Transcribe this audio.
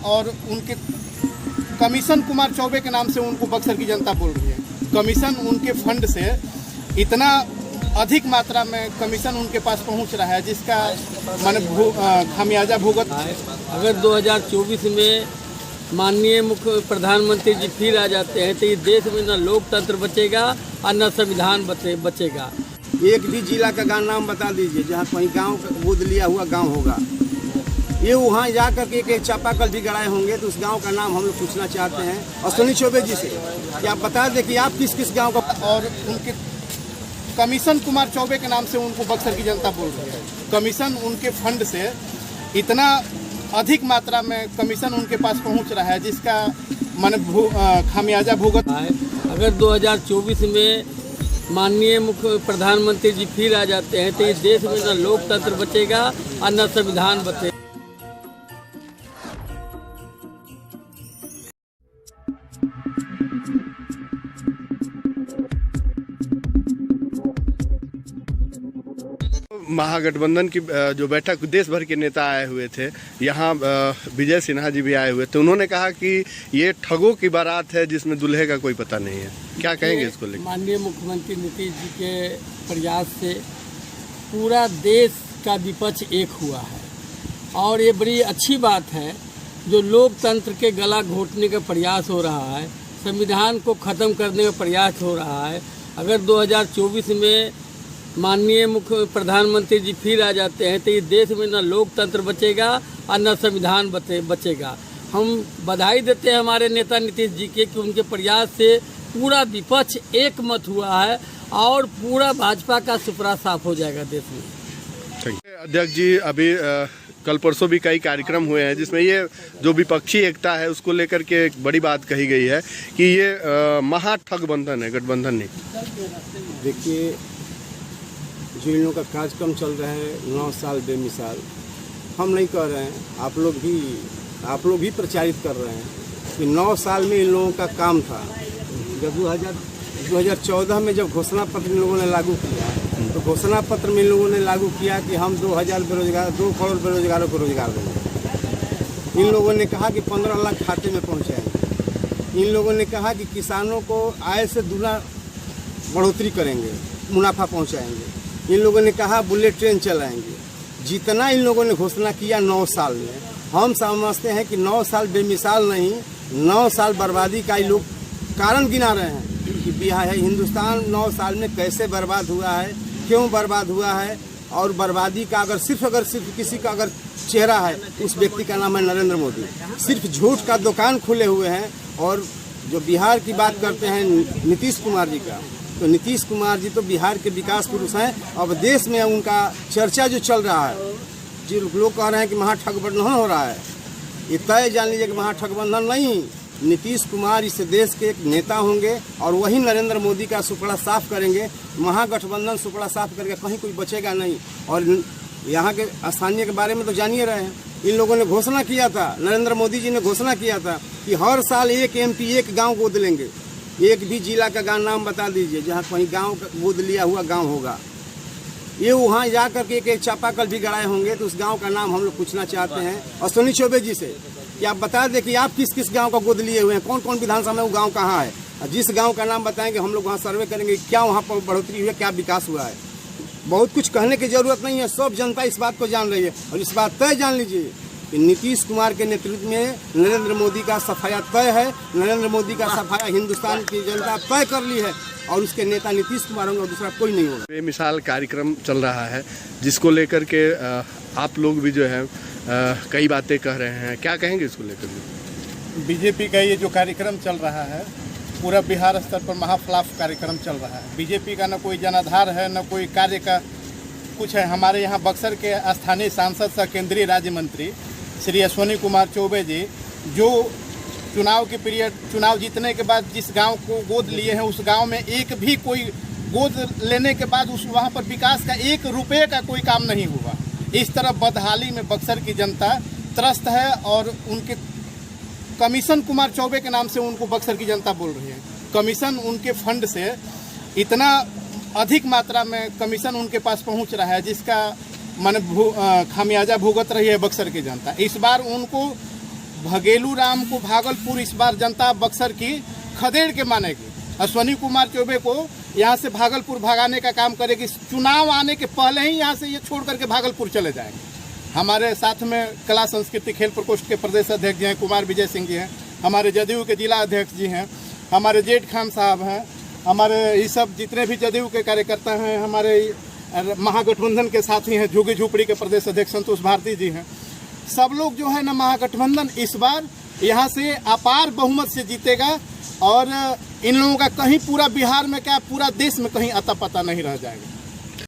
और उनके कमीशन कुमार चौबे के नाम से उनको बक्सर की जनता बोल रही है। कमीशन उनके फंड से इतना अधिक मात्रा में कमीशन उनके पास पहुंच रहा है जिसका माने खामियाजा भुगत। अगर 2024 में माननीय मुख्य प्रधानमंत्री जी फिर आ जाते हैं तो ये देश में न लोकतंत्र बचेगा और न संविधान बचेगा। एक भी जिला का नाम बता दीजिए जहाँ कहीं गांव गोद लिया हुआ गांव होगा। ये वहाँ जा करके एक चापाकल भी गड़ाए होंगे तो उस गांव का नाम हम लोग पूछना चाहते हैं अश्विनी चौबे जी से कि आप बता दें कि आप किस किस गांव का। और उनके कमीशन कुमार चौबे के नाम से उनको बक्सर की जनता बोल रही है। कमीशन उनके फंड से इतना अधिक मात्रा में कमीशन उनके पास पहुंच रहा है जिसका माने खामियाजा भुगत। अगर 2024 में माननीय मुख्य प्रधानमंत्री जी फिर आ जाते हैं तो इस देश में न लोकतंत्र बचेगा और न संविधान बचेगा। महागठबंधन की जो बैठक देश भर के नेता आए हुए थे, यहाँ विजय सिन्हा जी भी आए हुए थे। उन्होंने कहा कि ये ठगों की बारात है जिसमें दूल्हे का कोई पता नहीं है। क्या कहेंगे इसको लेकर? माननीय मुख्यमंत्री नीतीश जी के प्रयास से पूरा देश का विपक्ष एक हुआ है और ये बड़ी अच्छी बात है जो लोकतंत्र के गला घोटने का प्रयास हो रहा है, संविधान को ख़त्म करने का प्रयास हो रहा है। अगर 2024 में माननीय मुख्य प्रधानमंत्री जी फिर आ जाते हैं तो इस देश में न लोकतंत्र बचेगा और न संविधान बचेगा। हम बधाई देते हैं हमारे नेता नीतीश जी के कि उनके प्रयास से पूरा विपक्ष एक मत हुआ है और पूरा भाजपा का सुपड़ा साफ हो जाएगा देश में। अध्यक्ष जी, अभी कल परसों भी कई कार्यक्रम हुए हैं जिसमें ये जो विपक्षी एकता है उसको लेकर के एक बड़ी बात कही गई है कि ये महाठगबंधन है, गठबंधन नहीं। देखिए, जो इन लोगों का कार्यक्रम चल रहा है 9 साल बेमिसाल, हम नहीं कह रहे हैं, आप लोग भी प्रचारित कर रहे हैं कि 9 साल में इन लोगों का काम था। जब 2014 में जब घोषणा पत्र इन लोगों ने लागू किया तो घोषणा पत्र में इन लोगों ने लागू किया कि हम 2 करोड़ बेरोजगारों को रोजगार देंगे। इन लोगों ने कहा कि 15 लाख खाते में पहुँचाएंगे। इन लोगों ने कहा कि किसानों को आय से दूना बढ़ोतरी करेंगे, मुनाफा पहुँचाएंगे। इन लोगों ने कहा बुलेट ट्रेन चलाएंगे। जितना इन लोगों ने घोषणा किया 9 साल में, हम समझते हैं कि 9 साल बेमिसाल नहीं, 9 साल बर्बादी का ये लोग कारण गिना रहे हैं कि बिहार हिंदुस्तान 9 साल में कैसे बर्बाद हुआ है, क्यों बर्बाद हुआ है। और बर्बादी का अगर सिर्फ किसी का अगर चेहरा है उस व्यक्ति का नाम है नरेंद्र मोदी। सिर्फ झूठ का दुकान खुले हुए हैं। और जो बिहार की बात करते हैं नीतीश कुमार जी का, तो नीतीश कुमार जी तो बिहार के विकास पुरुष हैं। अब देश में उनका चर्चा जो चल रहा है, जो लोग कह रहे हैं कि महाठगबंधन हो रहा है, ये तय जान लीजिए कि महाठगबंधन नहीं, नीतीश कुमार इस देश के एक नेता होंगे और वही नरेंद्र मोदी का सुपड़ा साफ करेंगे। महागठबंधन सुपड़ा साफ करके कहीं कोई बचेगा नहीं। और यहाँ के स्थानीय के बारे में तो जानिए रहे हैं, इन लोगों ने घोषणा किया था, नरेंद्र मोदी जी ने घोषणा किया था कि हर साल एक MP एक गाँव गोद लेंगे। एक भी जिला का नाम बता दीजिए जहाँ कहीं गांव गोद लिया हुआ गांव होगा। ये वहाँ जा करके एक चापाकल भी गड़ाए होंगे तो उस गांव का नाम हम लोग पूछना चाहते हैं अश्विनी चौबे जी से कि आप बता दें कि आप किस किस गांव का गोद लिए हुए हैं, कौन कौन विधानसभा में वो गांव कहाँ है। और जिस गांव का नाम बताएंगे हम लोग वहाँ सर्वे करेंगे क्या वहाँ पर बढ़ोतरी हुई है, क्या विकास हुआ है। बहुत कुछ कहने की जरूरत नहीं है, सब जनता इस बात को जान रही है। और इस बात तय जान लीजिए कि नीतीश कुमार के नेतृत्व में नरेंद्र मोदी का सफाया तय है। नरेंद्र मोदी का सफाया हिंदुस्तान की जनता तय कर ली है और उसके नेता नीतीश कुमार होंगे और दूसरा कोई नहीं होगा। बेमिसाल कार्यक्रम चल रहा है जिसको लेकर के आप लोग भी जो है कई बातें कह रहे हैं, क्या कहेंगे इसको लेकर? बीजेपी का ये जो कार्यक्रम चल रहा है पूरा बिहार स्तर पर महाफ्लाफ कार्यक्रम चल रहा है। बीजेपी का न कोई जनाधार है, न कोई कार्य का कुछ है। हमारे यहाँ बक्सर के स्थानीय सांसद सह केंद्रीय राज्य मंत्री श्री अश्विनी कुमार चौबे जी जो चुनाव जीतने के बाद जिस गांव को गोद लिए हैं उस गांव में एक भी कोई गोद लेने के बाद वहां पर विकास का 1 रुपये का कोई काम नहीं हुआ। इस तरह बदहाली में बक्सर की जनता त्रस्त है और उनके कमीशन कुमार चौबे के नाम से उनको बक्सर की जनता बोल रही है। कमीशन उनके फंड से इतना अधिक मात्रा में कमीशन उनके पास पहुंच रहा है जिसका माने खामियाजा भुगत रही है बक्सर की जनता। इस बार उनको भगेलू राम को भागलपुर इस बार जनता बक्सर की खदेड़ के मानेगी। अश्विनी कुमार चौबे को यहाँ से भागलपुर भगाने का काम करेगी। चुनाव आने के पहले ही यहाँ से ये छोड़ करके भागलपुर चले जाएंगे। हमारे साथ में कला संस्कृति खेल प्रकोष्ठ के प्रदेश अध्यक्ष जी हैं कुमार विजय सिंह जी हैं, हमारे जदयू के जिला अध्यक्ष जी हैं, हमारे जेठ खान साहब हैं, हमारे ये सब जितने भी जदयू के कार्यकर्ता हैं, हमारे महागठबंधन के साथी हैं, झुग्गी झोपड़ी के प्रदेश अध्यक्ष संतोष भारती जी हैं। सब लोग जो है ना महागठबंधन इस बार यहाँ से अपार बहुमत से जीतेगा और इन लोगों का कहीं पूरा बिहार में क्या पूरा देश में कहीं अता पता नहीं रह जाएगा।